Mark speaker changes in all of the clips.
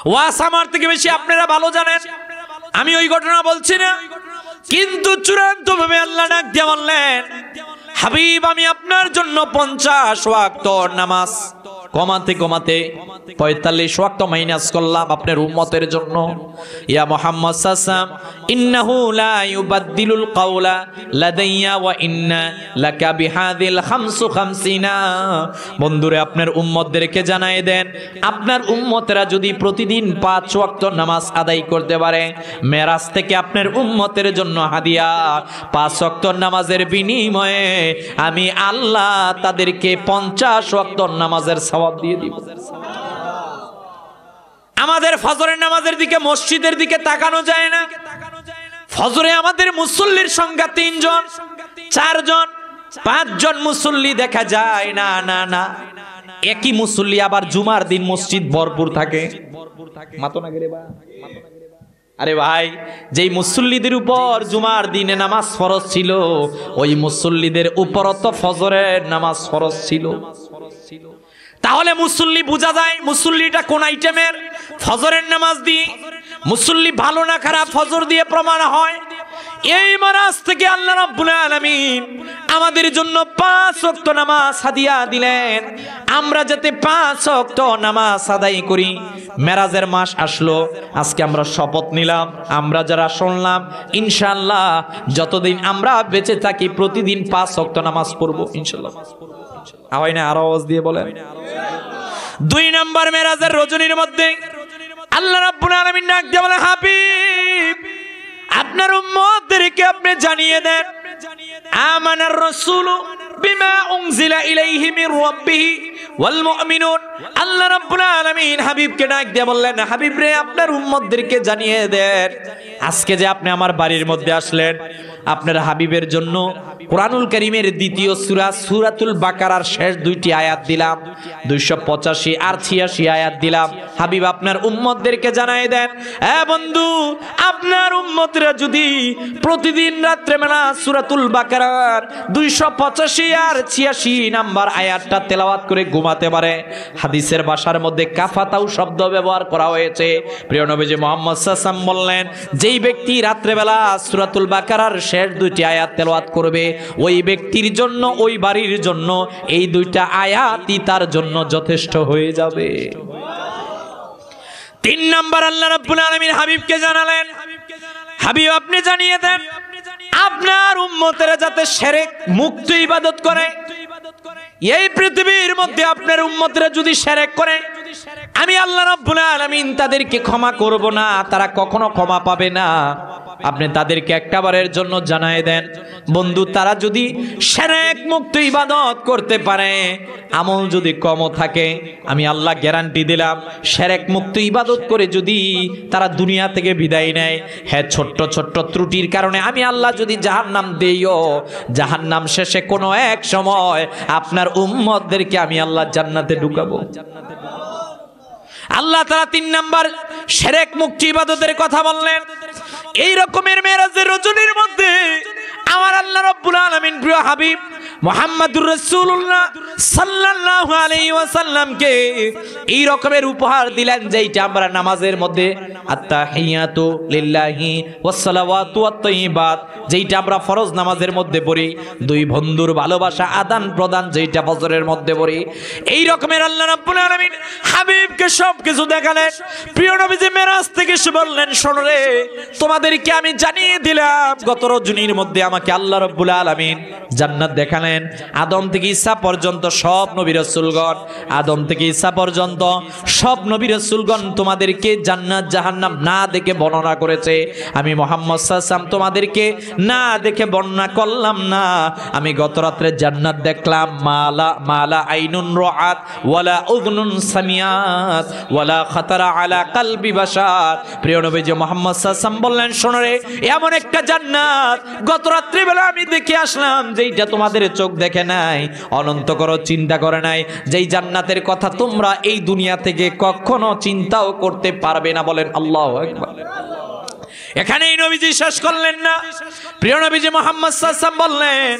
Speaker 1: ওয়াস আমার থেকে বেশি আপনারা ভালো জানেন, আমি ওই ঘটনা বলছি না। কিন্তু চূড়ান্ত ভাবে আল্লাহ ডাক দিয়ে বললেন, হাবিব আমি আপনার জন্য 50 ওয়াক্ত নামাজ কমাতে কমাতে 45 ওয়াক্ত মাইনাস করলাম আপনার উম্মতের জন্য। ইয়া মুহাম্মদ সাল্লাল্লাহু আলাইহি ওয়াসাল্লাম ইন্নাহু লা ইউবাদদিলুল কাওলা লাদাইয়া ওয়া ইন্না লাকা বিহাযিল 55। বন্ধুরে আপনার উম্মতদেরকে জানায় দেন, আপনার উম্মতেরা যদি প্রতিদিন 5 ওয়াক্ত নামাজ আদায় করতে পারে, মেরাজ থেকে আপনার উম্মতের জন্য হাদিয়া 5 ওয়াক্ত নামাজের বিনিময়ে আমি আল্লাহ তাদেরকে 50 ওয়াক্ত নামাজের সওয়াব দিয়ে দিব। আমাদের ফজরের নামাজের দিকে, মসজিদের দিকে তাকানো যায় না। ফজরে আমাদের মুসল্লির সংখ্যা 3 জন, 4 জন, 5 জন মুসল্লি দেখা যায় না। না না, একই মুসল্লি আবার জুমার দিন মসজিদ ভরপুর থাকে। আরে ভাই, যেই মুসল্লিদের উপর জুমার দিনে নামাজ ফরজ ছিল, ওই মুসল্লিদের উপরও তো ফজরের নামাজ ফরজ ছিল। তাহলে মুসল্লি বোঝা যায় মুসল্লিটা কোন আইটেমের। ফজরের নামাজ দিয়ে মুসল্লি ভালো না খারাপ ফজর দিয়ে প্রমাণ হয়। এই মারাজ থেকে আল্লাহ রাব্বুল আলামিন আমাদের জন্য 5 ওয়াক্ত নামাজ হাদিয়া দিলেন, আমরা যাতে 5 ওয়াক্ত নামাজ আদায় করি। মেরাজের মাস আসলো, আজকে আমরা শপথ নিলাম, আমরা যারা শুনলাম ইনশাআল্লাহ যতদিন আমরা বেঁচে থাকি প্রতিদিন 5 ওয়াক্ত নামাজ পড়বো ইনশাআল্লাহ। হয় না? আরো আওয়াজ দিয়ে বলেন। 2 নম্বর মেরাজের রজনীর মধ্যে আল্লাহ রাব্বুল আলামিন ডাক দিয়ে বলেন, হাবিব আপনার উম্মতদেরকে আপনি জানিয়ে দেন, আমানার রাসূলু বিমা উনজিলা ইলাইহি মির রাব্বিহি ওয়াল মুমিনুন। আল্লাহ রাব্বুল আলামিন হাবিবকে ডাক দিয়ে বললেন, হাবিব রে আপনার উম্মতদেরকে জানিয়ে দেন, আজকে যে আপনি আমার বাড়ির মধ্যে আসলেন, আপনার হাবিবের জন্য কুরআনুল কারীমের দ্বিতীয় সূরা সূরাতুল বাকারার শেষ 2টি আয়াত দিলাম, 285 আর 86 আয়াত দিলাম। হাবিব আপনার উম্মতদেরকে জানাই দেন, বন্ধু আপনার উম্মতরা যদি প্রতিদিন রাত্রে বেলা সূরাতুল বাকারার 285 আর 86 নাম্বার আয়াতটা তেলাওয়াত করে ঘুমাতে পারে। হাদিসের ভাষার মধ্যে কাফাতাউ শব্দ ব্যবহার করা হয়েছে। প্রিয় নবীজি মুহাম্মদ সাল্লাল্লাহু আলাইহি ওয়াসাল্লাম বললেন, যেই ব্যক্তি রাত্রে বেলা সূরাতুল বাকারার শেষ 2টি আয়াত তেলাওয়াত করবে, ওই ব্যক্তির জন্য, ওই বাড়ির জন্য এই 2টা আয়াতই তার জন্য যথেষ্ট হয়ে যাবে। 3 নাম্বার আল্লাহ রাব্বুল আলামিন হাবিবকে জানালেন, হাবিব আপনি জানিয়ে দেন আপনার উম্মতেরা যাতে শিরক মুক্ত ইবাদত করে। এই পৃথিবীর মধ্যে আপনার উম্মতেরা যদি শিরক করে, আমি আল্লাহ রাব্বুল আলামিন তাদেরকে ক্ষমা করব না, তারা কখনো ক্ষমা পাবে না। আপনি তাদেরকে একবারের জন্য জানায় দেন, বন্ধু তারা যদি শিরক মুক্ত ইবাদত করতে পারে, আমল যদি কমও থাকে, আমি আল্লাহ গ্যারান্টি দিলাম শিরক মুক্ত ইবাদত করে যদি তারা দুনিয়া থেকে বিদায় নেয়, হ্যাঁ ছোট্ট ছোট্ট ত্রুটির কারণে আমি আল্লাহ যদি জাহান্নাম দেইও, জাহান্নাম শেষে কোনো এক সময় আপনার উম্মতদেরকে আমি আল্লাহ জান্নাতে ঢুকাবো। আল্লাহ তাআলা 3 নাম্বার শিরক মুক্ত ইবাদতের কথা বললেন। এই রকমের মেরাজের রজনীর মধ্যে আমার আল্লাহ রাব্বুল আলামিন প্রিয় হাবিব মুহাম্মদুর রাসূলুল্লাহ সাল্লাল্লাহু আলাইহি ওয়াসাল্লামকে এই রকমের উপহার দিলেন, যেইটা আমরা নামাজের মধ্যে আত্তাহিয়াতু লিল্লাহি ওয়াস সালাওয়াতু ওয়াত তাইয়্যিবাত, যেইটা আমরা ফরজ নামাজের মধ্যে পড়ি, 2 বন্ধুর ভালোবাসা আদান প্রদান যেইটা ফজরের মধ্যে পড়ি, এই রকমের আল্লাহ রাব্বুল আলামিন হাবিবকে সবকিছু দেখালেন। প্রিয় নবীজি মেরাজ থেকে এসে বললেন, শোনো রে তোমাদেরকে আমি জানিয়ে দিলাম, গত রজনীর মধ্যে আমাকে আল্লাহ রাব্বুল আলামিন জান্নাত দেখালেন। আদম থেকে ঈসা পর্যন্ত সব নবী রাসূলগণ, আদম থেকে ঈসা পর্যন্ত সব নবী রাসূলগণ তোমাদেরকে জান্নাত জাহান্নাম না দেখে বর্ণনা করেছে। আমি মুহাম্মদ সাল্লাল্লাহু আলাইহি ওয়াসাল্লাম তোমাদেরকে না দেখে বর্ণনা করলাম না, আমি গত রাত্রে জান্নাত দেখলাম। মালা আইনুন রাআত ওয়ালা উযনুন সামিআত ওয়ালা খাতারা আলা কলবি বাশার। প্রিয় নবীজি মুহাম্মদ সাল্লাল্লাহু আলাইহি ওয়াসাল্লাম বললেন, শোনো রে এমন একটা জান্নাত গত রাত্রি বেলা আমি দেখে আসলাম, যেইটা তোমাদের চোখ দেখে নাই, অনন্ত করো চিন্তা করে নাই, যেই জান্নাতের কথা তোমরা এই দুনিয়া থেকে কখনো চিন্তাও করতে পারবে না। বলেন আল্লাহু আকবার। এখানেই নবীজি শেষ করলেন না। প্রিয় নবীজি মুহাম্মদ সাল্লাল্লাহু আলাইহি ওয়াসাল্লাম বললেন,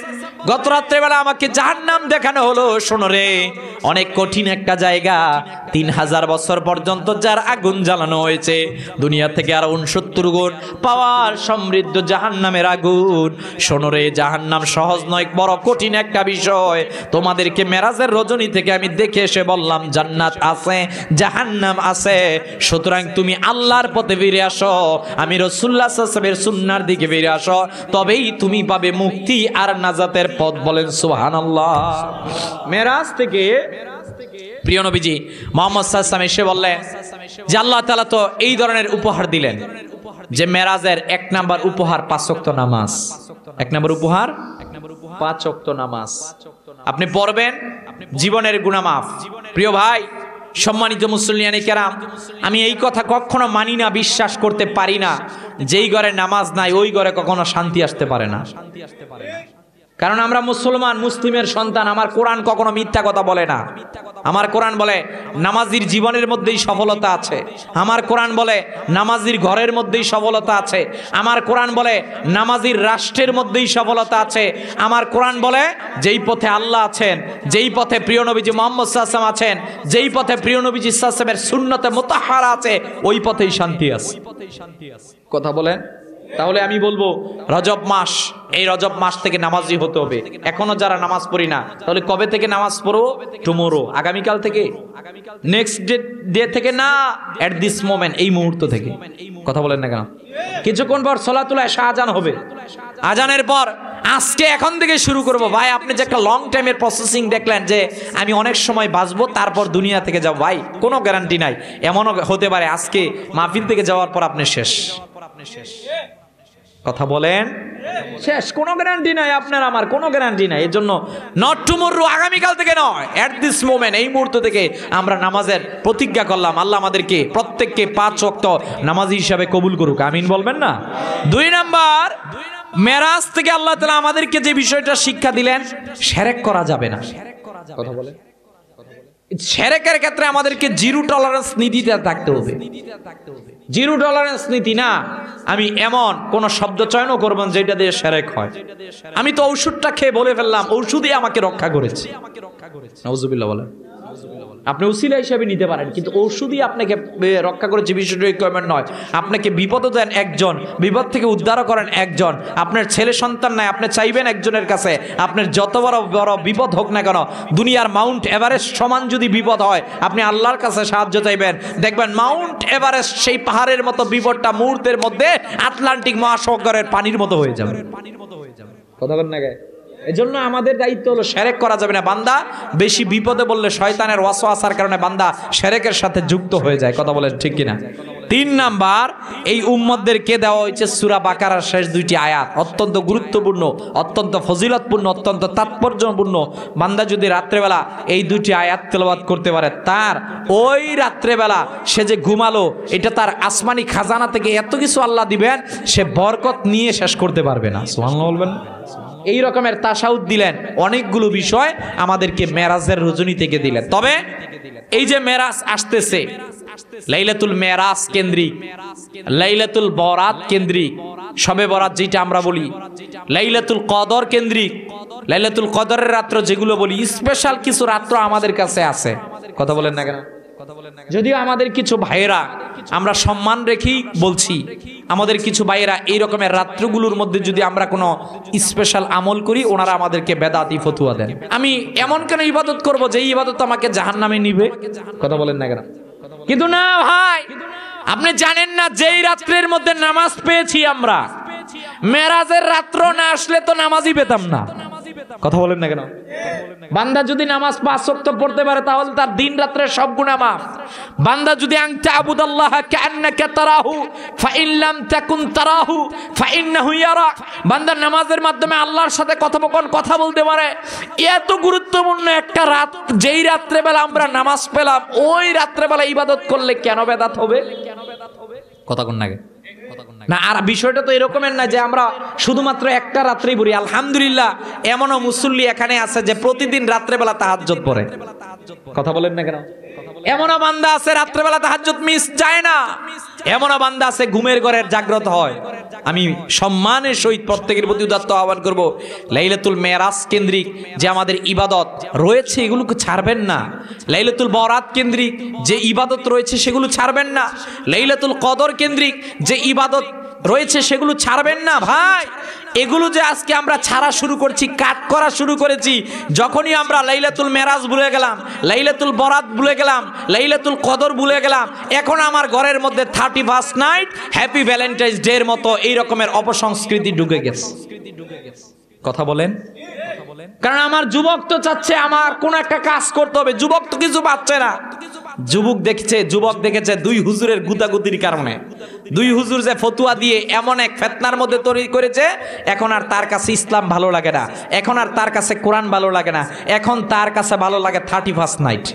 Speaker 1: গত রাত্রেবেলা আমাকে জাহান্নাম দেখানো হলো। শোনো রে, অনেক কঠিন একটা জায়গা, 3000 বছর পর্যন্ত যার আগুন জ্বালানো হয়েছে, দুনিয়া থেকে আর 69 গুণ পাওয়ার সমৃদ্ধ জাহান্নামের আগুন। শোনো রে, জাহান্নাম সহজ নয়, বড় কঠিন একটা বিষয়। তোমাদেরকে মেরাজের রজনী থেকে আমি দেখে এসে বললাম জান্নাত আছে, জাহান্নাম আছে। সুতরাং তুমি আল্লাহর পথে ফিরে আসো, আমি রাসূলুল্লাহ সাল্লাল্লাহু আলাইহি ওয়াসাল্লামের সুন্নাহর দিকে ফিরে আসো, তবেই তুমি পাবে মুক্তি আর নাজাতের পথ। বলেন সুবহানাল্লাহ। মেরাজ থেকে প্রিয় নবীজি মুহাম্মদ সাল্লাল্লাহু আলাইহি ওয়াসাল্লাম এসে বললেন যে আল্লাহ তাআলা তো এই ধরনের উপহার দিলেন যে মেরাজের 1 নাম্বার উপহার 5 ওয়াক্ত নামাজ। 1 নাম্বার উপহার 5 ওয়াক্ত নামাজ আপনি পড়বেন, জীবনের গুনাহ মাফ। প্রিয় ভাই, সম্মানিত মুসল্লিয়ানে কেরাম, আমি এই কথা কখনো মানি না, বিশ্বাস করতে পারি না, যেই ঘরে নামাজ নাই ওই ঘরে কখনো শান্তি আসতে পারে না। কারণ আমরা মুসলমান, মুসলিমের সন্তান। আমার কোরআন কখনো মিথ্যা কথা বলে না। আমার কোরআন বলে নামাজির জীবনের মধ্যেই সফলতা আছে। আমার কোরআন বলে নামাজির ঘরের মধ্যেই সফলতা আছে। আমার কোরআন বলে নামাজির রাষ্ট্রের মধ্যেই সফলতা আছে। আমার কোরআন বলে যেই পথে আল্লাহ আছেন, যেই পথে প্রিয় নবীজি মুহাম্মদ সাল্লাল্লাহু আলাইহি ওয়াসাল্লাম আছেন, যেই পথে প্রিয় নবীজি সাল্লাল্লাহু আলাইহি ওয়াসাল্লামের সুন্নতে মুতাহহারা আছে, ওই পথেই শান্তি আছে। কথা বলেন। তাহলে আমি বলবো রজব মাস, এই রজব মাস থেকে নামাজি হতে হবে। এখনো যারা নামাজ পড়ি না, তাহলে কবে থেকে নামাজ পড়ো? টুমোরো, আগামীকাল থেকে, নেক্সট ডে থেকে না, এট দিস মোমেন্ট, এই মুহূর্ত থেকে। কথা বলেন না কেন? কিছুক্ষণ পর সলাতুল ইশা আজান হবে, আজানের পর আজকে এখন থেকে শুরু করব। ভাই, আপনি যে একটা লং টাইমের প্রসেসিং দেখলেন যে আমি অনেক সময় বাঁচবো তারপর দুনিয়া থেকে যাব, ভাই কোনো গ্যারান্টি নাই। এমনও হতে পারে আজকে মাহফিল থেকে যাওয়ার পর আপনি শেষ। কথা বলেন, শেষ। কোনো গ্যারান্টি নাই আপনার আমার, কোনো গ্যারান্টি নাই। এর জন্য নট টুমরো, আগামীকাল থেকে নয়, এট দিস মোমেন্ট, এই মুহূর্ত থেকে আমরা নামাজের প্রতিজ্ঞা করলাম। আল্লাহ আমাদেরকে প্রত্যেককে 5 ওয়াক্ত নামাজি হিসাবে কবুল করুক, আমিন বলবেন না? 2 নাম্বার, মেরাজ থেকে আল্লাহ তাআলা আমাদেরকে যে বিষয়টা শিক্ষা দিলেন, শিরক করা যাবে না। কথা বলেন। শিরকের ক্ষেত্রে আমাদেরকে জিরো টলারেন্স নীতিতে থাকতে হবে। জিরো টলারেন্স নীতি না, আমি এমন কোন শব্দ চয়নও করবেন যেটা দিয়ে শিরক হয়। আমি তো ঔষধটা খেয়ে বলে ফেললাম ঔষধই আমাকে রক্ষা করেছে, নাউজুবিল্লাহ বলেন। আপনি উসিলা হিসাবে নিতে পারেন, কিন্তু ঔষধই আপনাকে রক্ষা করেছে বিষয়টা রিকোয়ারমেন্ট নয়। আপনাকে বিপদ দেন একজন, বিপদ থেকে উদ্ধার করেন একজন। আপনার ছেলে সন্তান নাই, আপনি চাইবেন একজনের কাছে, আপনার যত বড় বড় বিপদ হোক না কেন, দুনিয়ার মাউন্ট এভারেস্ট সমান যদি বিপদ হয়, আপনি আল্লাহর কাছে সাহায্য চাইবেন, দেখবেন মাউন্ট এভারেস্ট সেই পাহাড়ের মতো বিপদটা মুহূর্তের মধ্যে আটলান্টিক মহাসাগরের পানির মতো হয়ে যাবে। কথা বলেন না গে? এজন্য আমাদের দায়িত্ব হলো শিরক করা যাবে না। বান্দা বেশি বিপদে বললে শয়তানের ওয়াসওয়াসার কারণে বান্দা শিরকের সাথে যুক্ত হয়ে যায়। কথা বলেন ঠিক কিনা? 3 নাম্বার, এই উম্মতদেরকে দেওয়া হয়েছে সূরা বাকারার শেষ 2টি আয়াত, অত্যন্ত গুরুত্বপূর্ণ, অত্যন্ত ফজিলতপূর্ণ, অত্যন্ত তাৎপর্যপূর্ণ। বান্দা যদি রাত্রেবেলা এই 2টি আয়াত তেলাওয়াত করতে পারে, তার ওই রাত্রেবেলা সে যে ঘুমালো, এটা তার আসমানি খাজানা থেকে এত কিছু আল্লাহ দিবেন, সে বরকত নিয়ে শেষ করতে পারবে না। সুবহানাল্লাহ বলবেন। এই রকমের তাশাউদ দিলেন, অনেকগুলো বিষয় আমাদেরকে মেরাজের রজনী থেকে দিলেন। তবে এই যে মেরাজ আসতেছে, লাইলাতুল মেরাজ কেন্দ্রিক, লাইলাতুল বরাত কেন্দ্রিক, শবে বরাত যেটা আমরা বলি, লাইলাতুল কদর কেন্দ্রিক, লাইলাতুল কদরের রাত্র যেগুলো বলি, স্পেশাল কিছু রাত্র আমাদের কাছে আছে। কথা বলেন না কেন? যদিও আমাদের কিছু ভাইয়েরা, আমরা সম্মান রেখেই বলছি, আমাদের কিছু ভাইয়েরা এই রকমের রাত্রগুলোর মধ্যে যদি আমরা কোনো স্পেশাল আমল করি, ওনারা আমাদেরকে বেদাতি ফতুয়া দেন। আমি এমন কেন ইবাদত করব যে ইবাদত আমাকে জাহান্নামে নিবে? কথা বলেন না কেন? কিন্তু না ভাই, আপনি জানেন না যেই রাত্রের মধ্যে নামাজ পেয়েছি আমরা, মেরাজের রাত্র না আসলে তো নামাজই পেতাম না। কথা বলেন না কেন? বান্দা যদি নামাজ 5 ওয়াক্ত পড়তে পারে, তাহলে তার দিন রাত্রের সব গুনাহ মাফ। বান্দা যদি আনতা আবুদাল্লাহ কান্নাকা তারাহু ফাইন লাম তাকুন তারাহু ফাইন্নাহু ইয়ারা, বান্দা নামাজের মাধ্যমে আল্লাহর সাথে কথোপকথন, কথা বলতে পারে। এত গুরুত্বপূর্ণ একটা রাত, যেই রাত্রেবেলা আমরা নামাজ পেলাম, ওই রাত্রেবেলা ইবাদত করলে কেন বেদাত হবে? কথা কোন নাগে না? আর বিষয়টা তো এরকমের না যে আমরা শুধুমাত্র একটা রাত্রেই পড়ি। আলহামদুলিল্লাহ, এমনও মুসল্লি এখানে আছে যে প্রতিদিন রাত্রেবেলা তাহাজ্জুদ পড়ে। কথা বলেন না কেন? এমনও বান্দা আছে রাত্রেবেলা তাহাজ্জুদ মিস যায় না, এমনও বান্দা আছে ঘুমের ঘরের জাগ্রত হয়। আমি সম্মানের সহিত প্রত্যেকের প্রতি উদাত্ত আহ্বান করব, লাইলাতুল মেরাজ কেন্দ্রিক যে আমাদের ইবাদত রয়েছে এগুলোকে ছাড়বেন না। লাইলাতুল বরাত কেন্দ্রিক যে ইবাদত রয়েছে সেগুলো ছাড়বেন না। লাইলাতুল কদর কেন্দ্রিক যে ইবাদত রয়েছে সেগুলো ছাড়বেন না ভাই। এগুলো যে আজকে আমরা ছাড়া শুরু করছি, কাট করা শুরু করেছি, যখনই আমরা লাইলাতুল মেরাজ ভুলে গেলাম, লাইলাতুল বরাত ভুলে গেলাম, লাইলাতুল কদর ভুলে গেলাম, এখন আমার ঘরের মধ্যে 31st night happy Valentine's day এর মতো এই রকমের অপসংস্কৃতি ঢুকে গেছে। কথা বলেন, কারণ আমার যুবক তো চাচ্ছে আমার কোন একটা কাজ করতে হবে, যুবক তো কিছু পাচ্ছে না। যুবক দেখেছে দুই হুজুরের গুতাগুতির কারণে, দুই হুজুর যে ফতুয়া দিয়ে এমন এক ফিতনার মধ্যে তৈরি করেছে, এখন আর তার কাছে ইসলাম ভালো লাগে না, এখন আর তার কাছে কোরআন ভালো লাগে না, এখন তার কাছে ভালো লাগে 31st night.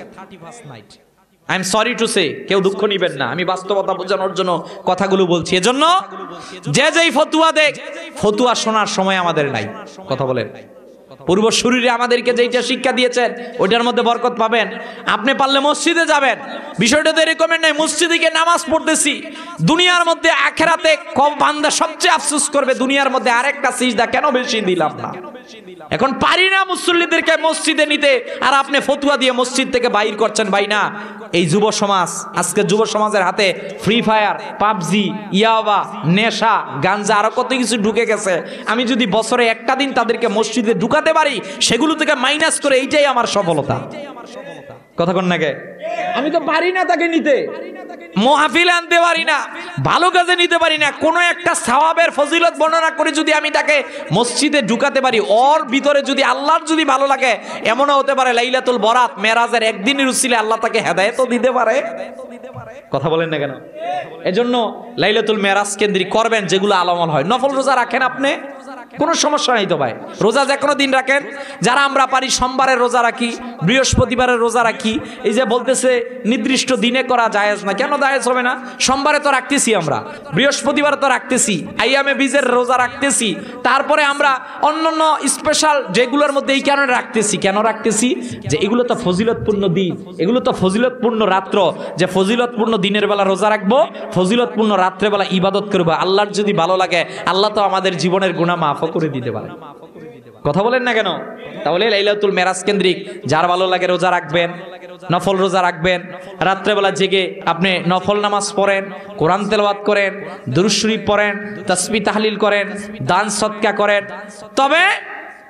Speaker 1: I am sorry to say, কেউ দুঃখ নিবেন না, আমি বাস্তবতা বোঝানোর জন্য কথাগুলো বলছি। এজন্য যে যেই ফতুয়া দেখ, ফতুয়া শোনার সময় আমাদের নাই। কথা বলেন, পূর্বসূরীরা আমাদেরকে যেটা শিক্ষা দিয়েছেন ওইটার মধ্যে বরকত পাবেন। আপনি পারলে মসজিদে যাবেন, বিষয়টা তো এরকমের নাই মসজিদে গিয়ে নামাজ পড়তেছি, দুনিয়ার মধ্যে আখেরাতে কম বান্দা সবচেয়ে আফসোস করবে দুনিয়ার মধ্যে আরেকটা সিজদা কেন বেশি দিলাম না। এখন পারি না মুসল্লিদেরকে মসজিদে নিতে, আর আপনি ফতুয়া দিয়ে মসজিদ থেকে বাইর করছেন। ভাই না, এই যুব সমাজ, আজকে যুব সমাজের হাতে ফ্রি ফায়ার, পাবজি, ইয়াবা, নেশা, গাঞ্জা আরো কত কিছু ঢুকে গেছে। আমি যদি বছরে একটা দিন তাদেরকে মসজিদে ঢুকাতে পারি, সেগুলো থেকে মাইনাস করে, এইটাই আমার সফলতা। কথা কোন নাকি? আমি তো পারি না তাকে নিতে, মাহফিলে আনতে পারি না, ভালো কাজে নিতে পারি না, কোনো একটা সওয়াবের ফজিলত বর্ণনা করে যদি আমি তাকে মসজিদে ঢুকাতে পারি, ওর ভিতরে যদি আল্লাহর যদি ভালো লাগে, এমনও হতে পারে লাইলাতুল বরাত মেরাজের একদিনের উসিলে আল্লাহ তাকে হেদায়েতও দিতে পারে। কথা বলেন না কেন? এজন্য লাইলাতুল মেরাজ কেন্দ্রিক করবেন যেগুলো আলামল হয়। নফল রোজা রাখেন আপনি, কোনো সমস্যা নাই তো ভাই, রোজা যে কোনো দিন রাখেন। যারা আমরা পারি সোমবারের রোজা রাখি, বৃহস্পতিবারের রোজা রাখি। এই যে বলতেছে নির্দিষ্ট দিনে করা জায়েজ না, কেন জায়েজ হবে না? সোমবারে তো রাখতেছি আমরা, বৃহস্পতিবারে তো রাখতেছি, আইয়ামে বীজের রোজা রাখতেছি, তারপরে আমরা অন্যান্য স্পেশাল যেগুলোর মধ্যে এই কারণে রাখতেছি। কেন রাখতেছি? যে এগুলো তো ফজিলতপূর্ণ দিন, এগুলো তো ফজিলতপূর্ণ রাত্র, যে ফজিলতপূর্ণ দিনের বেলা রোজা রাখবো, ফজিলতপূর্ণ রাত্রেবেলা ইবাদত করবো। আল্লাহর যদি ভালো লাগে, আল্লাহ তো আমাদের জীবনের গুনাহ মাফ করে দিতে পারে। কথা বলেন না কেন? তাহলে লাইলাতুল মেরাজ কেন্দ্রিক যার ভালো লাগে রোজা রাখবেন, নফল রোজা রাখবেন, রাত্রেবেলা জেগে আপনি নফল নামাজ পড়েন, কোরআন তেলাওয়াত করেন, দুরূদ শরীফ পড়েন, তাসবিহ তাহলিল করেন, দান সদকা করেন। তবে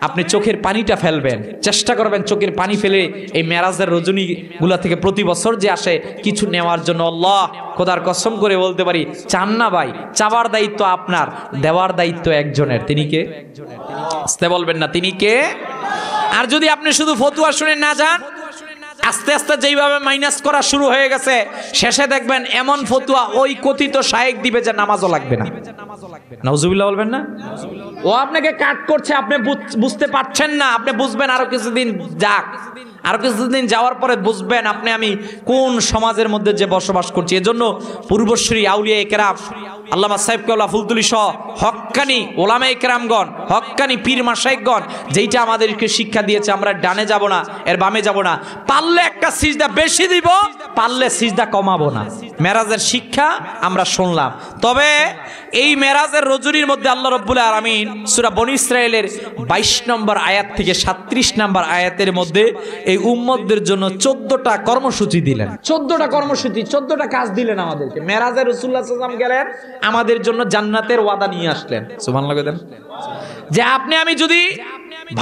Speaker 1: আপনি চোখের পানিটা ফেলবেন, চেষ্টা করবেন চোখের পানি ফেলে এই মেরাজের রজনীগুলা থেকে প্রতি বছর যে আসে কিছু নেওয়ার জন্য। আল্লাহ খোদার কসম করে বলতে পারি, চান না ভাই, চাওয়ার দায়িত্ব আপনার, দেওয়ার দায়িত্ব একজনের। তিনি কে? আসতে বলবেন না, তিনি কে? আর যদি আপনি শুধু ফতুয়া শুনে না যান, আস্তে আস্তে যেইভাবে মাইনাস করা শুরু হয়ে গেছে, শেষে দেখবেন এমন ফতুয়া ওই কথিত শায়েখ দিবে যে নামাজও লাগবে না। নাউজুবিল্লাহ বলবেন না? ও আপনাকে কাট করছে, আপনি বুঝতে পারছেন না, আপনি বুঝবেন আরো কিছুদিন যাক, আরো কিছুদিন যাওয়ার পরে বুঝবেন আপনি আমি কোন সমাজের মধ্যে যে বসবাস করছি। এজন্য পূর্বশ্রী আউলিয়া ইকরাম, আল্লামা সাহেব কেওলা ফুলতুলি সহ হক্কানি ওলামা ইকরামগণ, হক্কানি পীর মাশায়েখগণ যেইটা আমাদেরকে শিক্ষা দিয়েছে, আমরা ডানে যাব না, এর বামে যাব না, পারলে একটা সিজদা বেশি দিব, পারলে সিজদা কমাবো না। মেরাজের শিক্ষা আমরা শুনলাম। তবে এই মেরাজের রজনীর মধ্যে আল্লাহ রাব্বুল আলামিন সূরা বনী ইসরাঈলের 22 নম্বর আয়াত থেকে 37 নম্বর আয়াতের মধ্যে এই উম্মতদের জন্য 14টা কর্মসূচি দিলেন। 14টা কর্মসূচি, 14টা কাজ দিলেন আমাদেরকে। মেরাজে রাসূলুল্লাহ সাল্লাল্লাহু আলাইহি ওয়াসাল্লাম গেলেন, আমাদের জন্য জান্নাতের ওয়াদা নিয়ে আসলেন। সুবহানাল্লাহ দেন। যে আপনি আমি যদি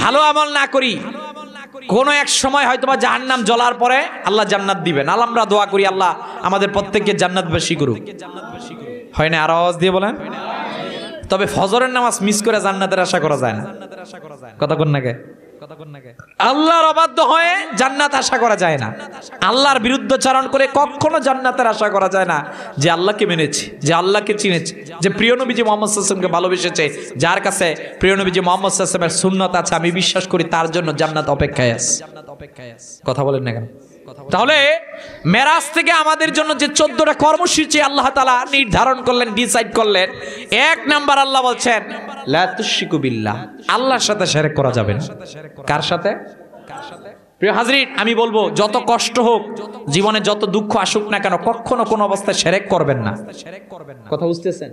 Speaker 1: ভালো আমল না করি, কোন এক সময় হয়তোবা জাহান্নাম জ্বলার পরে আল্লাহ জান্নাত দিবেন। আমরা দোয়া করি আল্লাহ আমাদের প্রত্যেককে জান্নাতবাসী করুক। হয় না? আর আওয়াজ দিয়ে বলেন। তবে ফজরের নামাজ মিস করে জান্নাতের আশা করা যায় না। কথা কোন নাকি? আল্লাহর অবাধ্য হয়ে জান্নাত আশা করা যায় না। আল্লাহর বিরুদ্ধাচরণ করে কখনো জান্নাতের আশা করা যায় না। যে আল্লাহকে মেনেছে, যে আল্লাহকে চিনেছে, যে প্রিয় নবীজি মুহাম্মদ সাল্লাল্লাহু আলাইহি ওয়াসাল্লামকে ভালোবেসেছে, যার কাছে প্রিয় নবীজি মুহাম্মদ সাল্লাল্লাহু আলাইহি ওয়াসাল্লামের সুন্নাত আছে, আমি বিশ্বাস করি তার জন্য জান্নাত অপেক্ষায় আছে। কথা বলেন না কেন? তাহলে মেরাজ থেকে আমাদের জন্য যে 14টা কর্মসূচি আল্লাহ তাআলা নির্ধারণ করলেন, ডিসাইড করলেন, 1 নাম্বার আল্লাহ বলছেন লা তুশরিকু বিল্লাহ, আল্লাহর সাথে শিরক করা যাবে না। কার সাথে? প্রিয় হাজরিন, আমি বলবো যত কষ্ট হোক, জীবনে যত দুঃখ আসুক না কেন, কখনো কোনো অবস্থায় শিরক করবেন না। কথা বুঝতেছেন?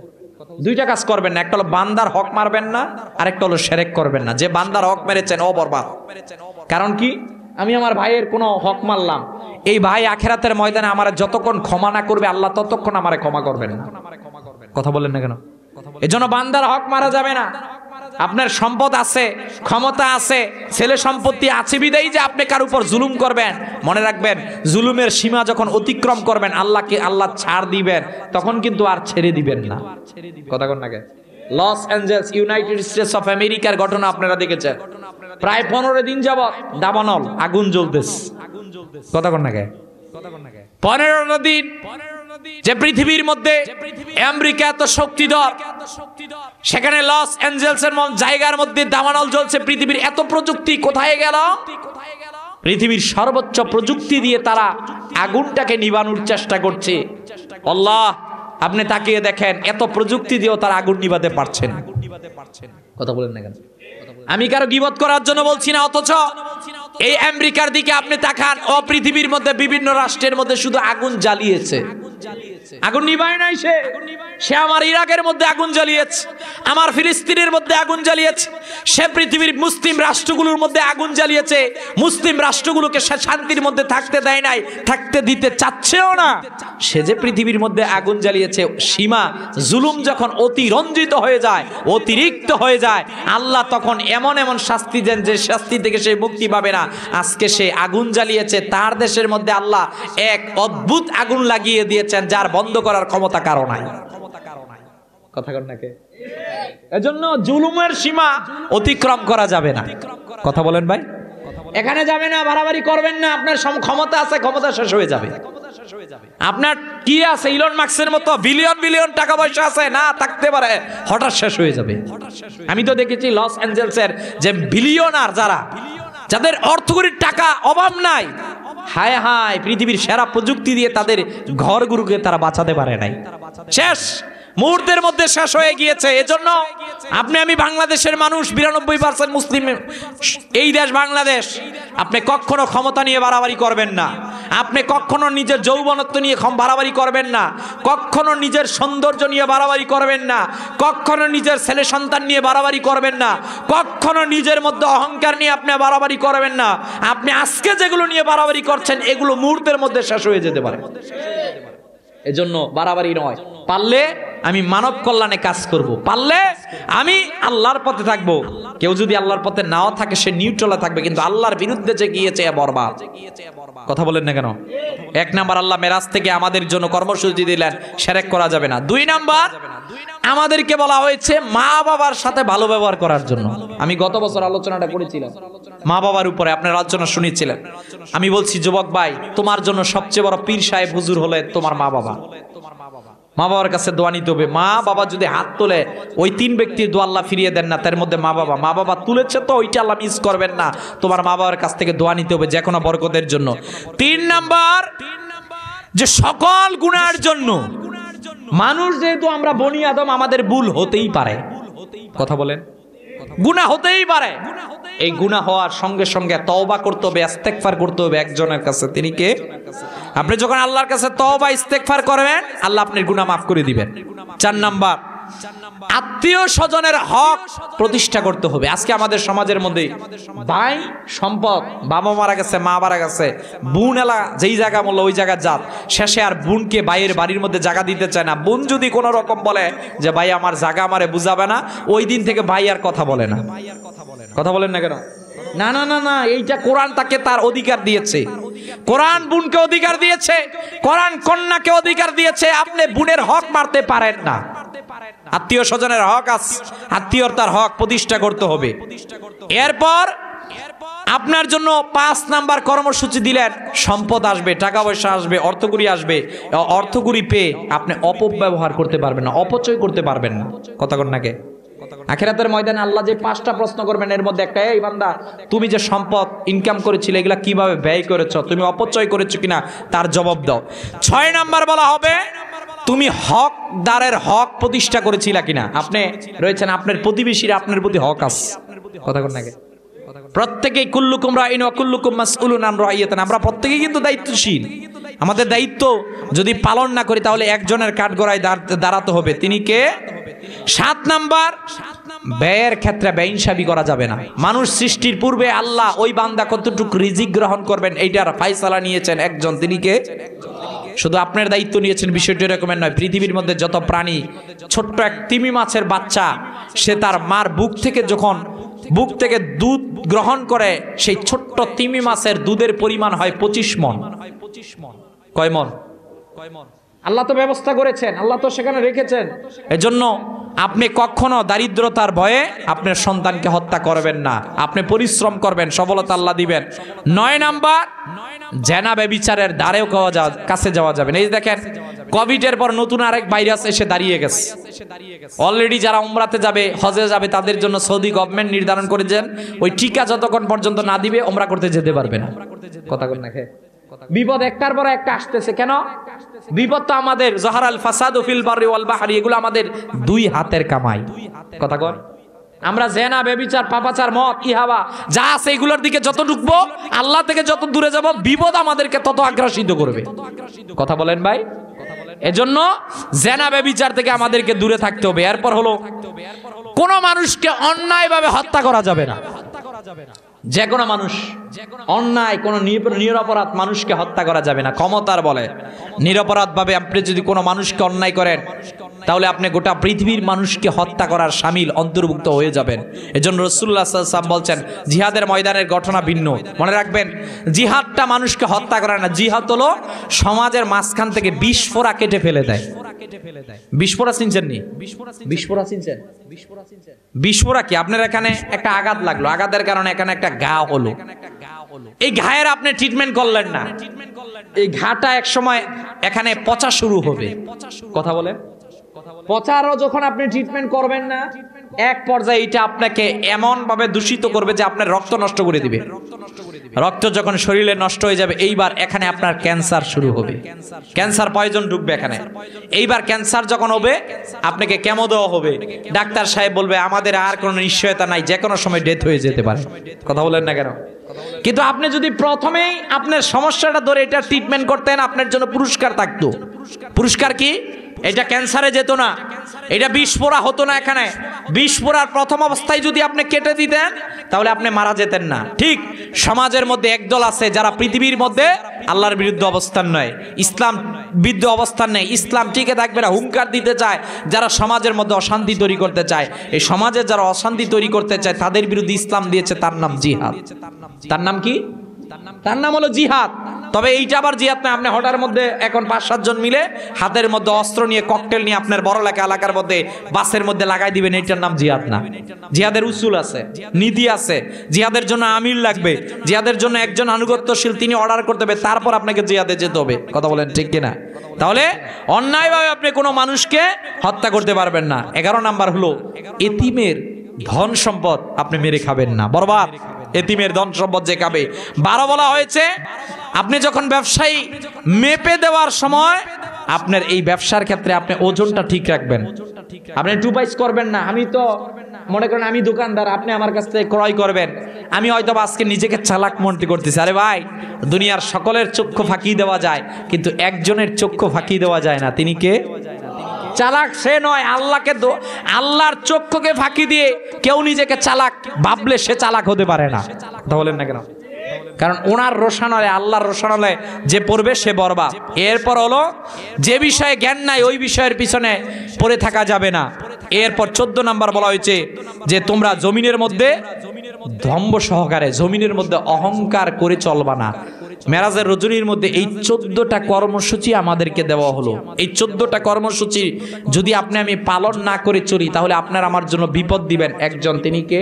Speaker 1: দুইটা কাজ করবেন না, একটা হলো বান্দার হক মারবেন না, আর একটা হলো শিরক করবেন না। যে বান্দার হক মেরেছেন ও বরবাদ। কারণ কি, আমি আমার ভাইয়ের কোনো হক মারলাম, এই ভাই আখিরাতের ময়দানে আমার যতক্ষণ ক্ষমা না করবে আল্লাহ ততক্ষণ আমারে ক্ষমা করবেন না। কথা বলেন না কেন? এজন্য বান্দার হক মারা যাবে না। আপনার সম্পদ আছে, ক্ষমতা আছে, ছেলে সম্পত্তি আছে বিদায়ী যে আপনি কার উপর জুলুম করবেন। মনে রাখবেন, জুলুমের সীমা যখন অতিক্রম করবেন আল্লাহ ছাড় দিবেন, তখন কিন্তু আর ছেড়ে দিবেন না। কথা কোন নাকি? Los Angeles United States of আমেরিকার ঘটনা আপনারা দেখেছেন। প্রায় 15 দিন যাবত দাবানল আগুন জ্বলতেছে। কথা কোন নাকি? 15 দিন যে পৃথিবীর মধ্যে আমেরিকা এত শক্তিধর, সেখানে লস অ্যাঞ্জেলসের জায়গার মধ্যে দাবানল জ্বলছে। পৃথিবীর এত প্রযুক্তি কোথায় গেল? পৃথিবীর সর্বোচ্চ প্রযুক্তি দিয়ে তারা আগুনটাকে নিভানোর চেষ্টা করছে। আল্লাহ, আপনি তাকিয়ে দেখেন, এত প্রযুক্তি দিয়েও তারা আগুন নিভাতে পারছেন। কথা বলেন না কেন? আমি কারো গীবত করার জন্য বলছি না, অথচ এই আমেরিকার দিকে আপনি তাকান, ও পৃথিবীর মধ্যে বিভিন্ন রাষ্ট্রের মধ্যে শুধু আগুন জ্বালিয়েছে। আগুন নিভায় নাই সে আমার ইরাকের মধ্যে আগুন জ্বালিয়েছে, আমার ফিলিস্তিনের মধ্যে আগুন জ্বালিয়েছে, সে পৃথিবীর মুসলিম রাষ্ট্রগুলোর মধ্যে আগুন জ্বালিয়েছে। মুসলিম রাষ্ট্রগুলোকে সে শান্তির মধ্যে থাকতে দেয় নাই, থাকতে দিতে চাচ্ছেও না। সে যে পৃথিবীর মধ্যে আগুন জ্বালিয়েছে, সীমা জুলুম যখন অতিরঞ্জিত হয়ে যায়, অতিরিক্ত হয়ে যায়, আল্লাহ তখন এমন এমন শাস্তি দেন যে শাস্তি থেকে সে মুক্তি পাবে না। আজকে সে আগুন জ্বালিয়েছে, তার দেশের মধ্যে আল্লাহ এক অদ্ভুত আগুন লাগিয়ে দিয়েছেন, যার বন্ধ করার ক্ষমতা কারো নাই। কথা কন নাকি? এজন্য জুলুমের সীমা অতিক্রম করা যাবে না। কথা বলেন ভাই, এখানে যাবে না, বাড়াবাড়ি করবেন না। আপনার ক্ষমতা আছে, ক্ষমতা শেষ হয়ে যাবে। আপনার কি আছে? ইলন মাস্কের মতো বিলিয়ন বিলিয়ন টাকা পয়সা আছে না, থাকতে পারে, হঠাৎ শেষ হয়ে যাবে। আমি তো দেখেছি লস অ্যাঞ্জেলসের যে বিলিয়নার, যাদের অর্থকরীর টাকা অভাব নাই, হায় হায়, পৃথিবীর সেরা প্রযুক্তি দিয়ে তাদের ঘরগুলোকে তারা বাঁচাতে পারে নাই, শেষ মুহূর্তের মধ্যে শেষ হয়ে গিয়েছে। এজন্য আমি বাংলাদেশের মানুষ, 92% মুসলিম এই দেশ বাংলাদেশ। আপনি কখনো ক্ষমতা নিয়ে বাড়াবাড়ি করবেন না, আপনি কখনো নিজের যৌবনত্ব নিয়ে বাড়াবাড়ি করবেন না, কখনো নিজের সৌন্দর্য নিয়ে বাড়াবাড়ি করবেন না, কখনো নিজের ছেলে সন্তান নিয়ে বাড়াবাড়ি করবেন না, কখনো নিজের মধ্যে অহংকার নিয়ে আপনি বাড়াবাড়ি করবেন না। আপনি আজকে যেগুলো নিয়ে বাড়াবাড়ি করছেন, এগুলো মুহূর্তের মধ্যে শেষ হয়ে যেতে পারে। এজন্য বাড়াবাড়ি নয়। পারলে আমি মানব কল্যাণে কাজ করব, পারলে আমি আল্লাহর পথে থাকব। কেউ যদি আল্লাহর পথে নাও থাকে, সে নিউট্রালে থাকবে, কিন্তু আল্লাহর বিরুদ্ধে যে গিয়েছে বরবাদ। কথা বলেন না কেন? 1 নাম্বার, আল্লাহ মেরাজ থেকে আমাদের জন্য কর্মসূচি দিলেন, শিরক করা যাবে না। 2 নাম্বার, আমাদেরকে বলা হয়েছে মা বাবার সাথে ভালো ব্যবহার করার জন্য। আমি গত বছর আলোচনাটা করেছিলাম মা বাবার উপরে, আপনার আলোচনা শুনেছিলেন। আমি বলছি, যুবক ভাই, তোমার জন্য সবচেয়ে বড় পীর সাহেব হুজুর হলে তোমার মা বাবা। মা বাবার কাছে দোয়া নিতে হবে। মা বাবা যদি হাত তোলে, ওই 3 ব্যক্তির দোয়া আল্লাহ ফিরিয়ে দেন না, তার মধ্যে মা বাবা তুলেছে, তো ওইটা আল্লাহ মিস করবেন না। তোমার মা বাবার কাছ থেকে দোয়া নিতে হবে যে কোনো বরকতের জন্য। 3 নাম্বার, যে সকল গুনাহের জন্য, মানুষ যেহেতু আমরা বনি আদম, আমাদের ভুল হতেই পারে। কথা বলেন, গুনাহ হতেই পারে। এই গুনাহ হওয়ার সঙ্গে সঙ্গে তওবা করতে হবে, ইস্তেগফার করতে হবে একজনের কাছে। তিনি কে? আপনি যখন আল্লাহর কাছে তওবা ইস্তেগফার করবেন, আল্লাহ আপনার গুনাহ মাফ করে দিবেন। 4 নাম্বার, আত্মীয় স্বজনের হক প্রতিষ্ঠা করতে হবে। আজকে আমাদের সমাজের মধ্যে ভাই সম্পদ, বাবা মারা গেছে, মা মারা গেছে, বোন এলা যেই জায়গা বললো ওই জায়গায় যাত, শেষে আর বোনকে ভাইয়ের বাড়ির মধ্যে জায়গা দিতে চায় না। বোন যদি কোনো রকম বলে যে ভাই আমার জায়গা আমারে বুঝাবে না, ওই দিন থেকে ভাই আর কথা বলে না। কথা বলেন না কেন? না না না না, এইটা কোরআন তাকে তার অধিকার দিয়েছে। কোরআন বোনকে অধিকার দিয়েছে, কোরআন কন্যাকে অধিকার দিয়েছে। আপনি বোনের হক মারতে পারেন না। আত্মীয় স্বজনের হক আছে, আত্মীয়তার হক প্রতিষ্ঠা করতে হবে। এরপর আপনার জন্য 5 নাম্বার কর্মসূচি দিলেন, সম্পদ আসবে, টাকা পয়সা আসবে, অর্থকড়ি আসবে। অর্থকড়ি পেয়ে আপনি অপব্যবহার করতে পারবেন না, অপচয় করতে পারবেন না। কথা কন নাকি? আখিরাতের ময়দানে আল্লাহ যে 5টা প্রশ্ন করবেন, এর মধ্যে একটা, এই বান্দা তুমি যে সম্পদ ইনকাম করেছিলে, এগুলা কিভাবে ব্যয় করেছো, তুমি অপচয় করেছো কিনা তার জবাব দাও। 6 নাম্বার বলা হবে, তুমি হকদারের হক প্রতিষ্ঠা করেছিলা কিনা। আপনি রয়েছেন, আপনার প্রতিবেশীরা আপনার প্রতি হক আছে। কথা কন নাকি? প্রত্যেকেই কুল্লুকুম রাইন ওয়া কুল্লুকুম মাসউলুন আন রাইয়াতিন। আমরা প্রত্যেকেই কিন্তু দায়িত্বশীল। আমাদের দায়িত্ব যদি পালন না করি তাহলে একজনের কাঠগড়ায় দাঁড়াতে হবে। তিনি কে? 7 নাম্বার, ব্যয়ের ক্ষেত্রে বেইনসাবি করা যাবে না। মানুষ সৃষ্টির পূর্বে আল্লাহ ওই বান্দা কতটুকু রিজিক গ্রহণ করবেন এইটার ফায়সালা নিয়েছেন একজন, তিনি কে? শুধু আপনার দায়িত্ব নিয়েছেন, বিষয়টি এরকমের নয়। পৃথিবীর মধ্যে যত প্রাণী, ছোট্ট এক তিমি মাছের বাচ্চা, সে তার মার বুক থেকে যখন দুধ গ্রহণ করে, সেই ছোট্ট তিমি মাছের দুধের পরিমাণ হয় 25 মণ। কয় মণ? আল্লাহ তো ব্যবস্থা করেছেন, আল্লাহ তো সেখানে রেখেছেন। এজন্য আপনি কখনো দারিদ্রতার ভয়ে আপনার সন্তানকে হত্যা করবেন না। আপনি পরিশ্রম করবেন, সফলতা আল্লাহ দিবেন। 9 নাম্বার, জেনা ব্যভিচারের দ্বারেও কাছে যাওয়া যাবে না। এই দেখেন, কোভিডের পর নতুন আরেক ভাইরাস এসে দাঁড়িয়ে গেছে। অলরেডি যারা উমরাতে যাবে, হজে যাবে, তাদের জন্য সৌদি গভর্নমেন্ট নির্ধারণ করেছেন ওই টিকা যতক্ষণ পর্যন্ত না দিবে উমরা করতে যেতে পারবে না। কথা বল না খে। বিপদ একটার পর একটা আসতেছে। কেন? বিপদ তো আমাদের, জাহারাল ফাসাদু ফিল বাররি ওয়াল বাহরি, এগুলো আমাদের 2 হাতের কামাই। কথা কর। আমরা জেনা, ব্যভিচার, পাপাচার, মদ, ইহাবা যা আছে এগুলোর দিকে যত ঢুকবো, আল্লাহ থেকে যত দূরে যাব, বিপদ আমাদেরকে তত আগ্রাসিত করবে। কথা বলেন ভাই। এজন্য জেনা, ব্যভিচার থেকে আমাদেরকে দূরে থাকতে হবে। এরপর হলো, কোন মানুষকে অন্যায়ভাবে হত্যা করা যাবে না। যে কোনো মানুষ, অন্যায় কোন নিরপরাধ মানুষকে হত্যা করা যাবে না। ক্ষমতার বলে নিরপরাধ ভাবে আপনি যদি কোনো মানুষকে অন্যায় করেন, তাহলে আপনি গোটা পৃথিবীর মানুষকে হত্যা করার শামিল, অন্তর্ভুক্ত হয়ে যাবেন। এজন্য রাসূলুল্লাহ সাল্লাল্লাহু আলাইহি ওয়াসাল্লাম বলছেন, জিহাদের ময়দানের ঘটনা ভিন্ন। মনে রাখবেন, জিহাদটা মানুষকে হত্যা করে না। জিহাদ হলো সমাজের মাঝখান থেকে বিস্ফোরা কেটে ফেলে দেয়। বিস্ফোরা চিনছেন নি? বিস্ফোরা চিনছেন? বিস্ফোরা কি? আপনার এখানে একটা আঘাত লাগলো, আঘাতের কারণে এখানে একটা ঘা হলো। এই ঘায়ের আপনি ট্রিটমেন্ট করলেন না, এই ঘাটা এক সময় এখানে পচা শুরু হবে। কথা বলেন। পচারও যখন আপনি ট্রিটমেন্ট করবেন না, এক পর্যায়ে এটা আপনাকে এমন ভাবে দূষিত করবে যে আপনার রক্ত নষ্ট করে দিবে। রক্ত যখন শরীরে নষ্ট হয়ে যাবে, এইবার এখানে আপনার ক্যান্সার শুরু হবে। ক্যান্সার পয়জন ঢুকবে এখানে। এইবার ক্যান্সার যখন হবে, আপনাকে কেমো দেওয়া হবে। ডাক্তার সাহেব বলবে আমাদের আর কোনো নিশ্চয়তা নাই, যে কোনো সময় ডেথ হয়ে যেতে পারে। কথা বলেন না কেন? কিন্তু আপনি যদি প্রথমেই আপনার সমস্যাটা ধরে এটা ট্রিটমেন্ট করতেন, আপনার জন্য পুরস্কার থাকতো। পুরস্কার কি? এটা ক্যান্সারে যেত না, এটা বিস্ফোরা হতো না। এখানে বিস্ফোরার প্রথম অবস্থায় যদি আপনি কেটে দিতেন, তাহলে আপনি মারা যেতেন না। ঠিক সমাজের মধ্যে একদল আছে যারা পৃথিবীর মধ্যে আল্লাহর বিরুদ্ধে অবস্থান নয়, ইসলাম বিরুদ্ধে অবস্থান নেই, ইসলাম টিকে থাকবে না, হুঙ্কার দিতে চায়। যারা সমাজের মধ্যে অশান্তি তৈরি করতে চায়, এই সমাজে যারা অশান্তি তৈরি করতে চায়, তাদের বিরুদ্ধে ইসলাম দিয়েছে তার নাম জিহাদ। তার নাম কি? তার নাম হলো জিহাদ। তবে এইটা আবার জিহাদ না, আপনি হঠাৎ মধ্যে এখন 5-7 জন মিলে হাতের মধ্যে অস্ত্র নিয়ে, ককটেল নিয়ে আপনার বড় এলাকার মধ্যে বাসের মধ্যে লাগাই দিবেন, এইটার নাম জিহাদ না। জিহাদের উসুল আছে, নীতি আছে। জিহাদের জন্য আমির লাগবে, জিহাদের জন্য একজন আনুগত্যশীল তিনি অর্ডার করতে হবে, তারপর আপনাকে জিহাদে যেতে হবে। কথা বলেন ঠিক কিনা? তাহলে অন্যায়ভাবে আপনি কোনো মানুষকে হত্যা করতে পারবেন না। 11 নাম্বার হলো, এতিমের ধন সম্পদ আপনি মেরে খাবেন না, বরবাদ। এতিমের ধন সম্পদ যে খাবে। 12 বলা হয়েছে, আপনি যখন ব্যবসায়ী মেপে দেওয়ার সময় আপনার এই ব্যবসার ক্ষেত্রে আপনি ওজনটা ঠিক রাখবেন। আপনি 2 পাইস করবেন না। আমি তো মনে করেন আমি দোকানদার, আপনি আমার কাছ থেকে ক্রয় করবেন, আমি হয়তো আজকে নিজেকে চালাক মনে করতেছি। আরে ভাই, দুনিয়ার সকলের চক্ষু ফাঁকি দেওয়া যায়, কিন্তু একজনের চক্ষু ফাঁকি দেওয়া যায় না। তিনি কে? চালাক সে নয়, আল্লাহকে আল্লাহর চক্ষুকে ফাঁকি দিয়ে কেউ নিজেকে চালাক ভাবলে সে চালাক হতে পারে না। কথা বলেন না কেন? কারণ ওনার রোশানলে, আল্লাহর রোশানলে যে পড়বে সে বরবাদ। এরপর হলো, যে বিষয়ে জ্ঞান নাই ওই বিষয়ের পিছনে পড়ে থাকা যাবে না। এরপর 14 নাম্বার বলা হয়েছে যে তোমরা জমিনের মধ্যে দম্ভ সহকারে, জমিনের মধ্যে অহংকার করে চলবা না। মেরাজের রজনীর মধ্যে এই 14টা কর্মসূচি আমাদেরকে দেওয়া হলো। এই 14টা কর্মসূচি যদি আমি পালন না করে চলি, তাহলে আপনার আমার জন্য বিপদ দিবেন একজন, তিনি কে?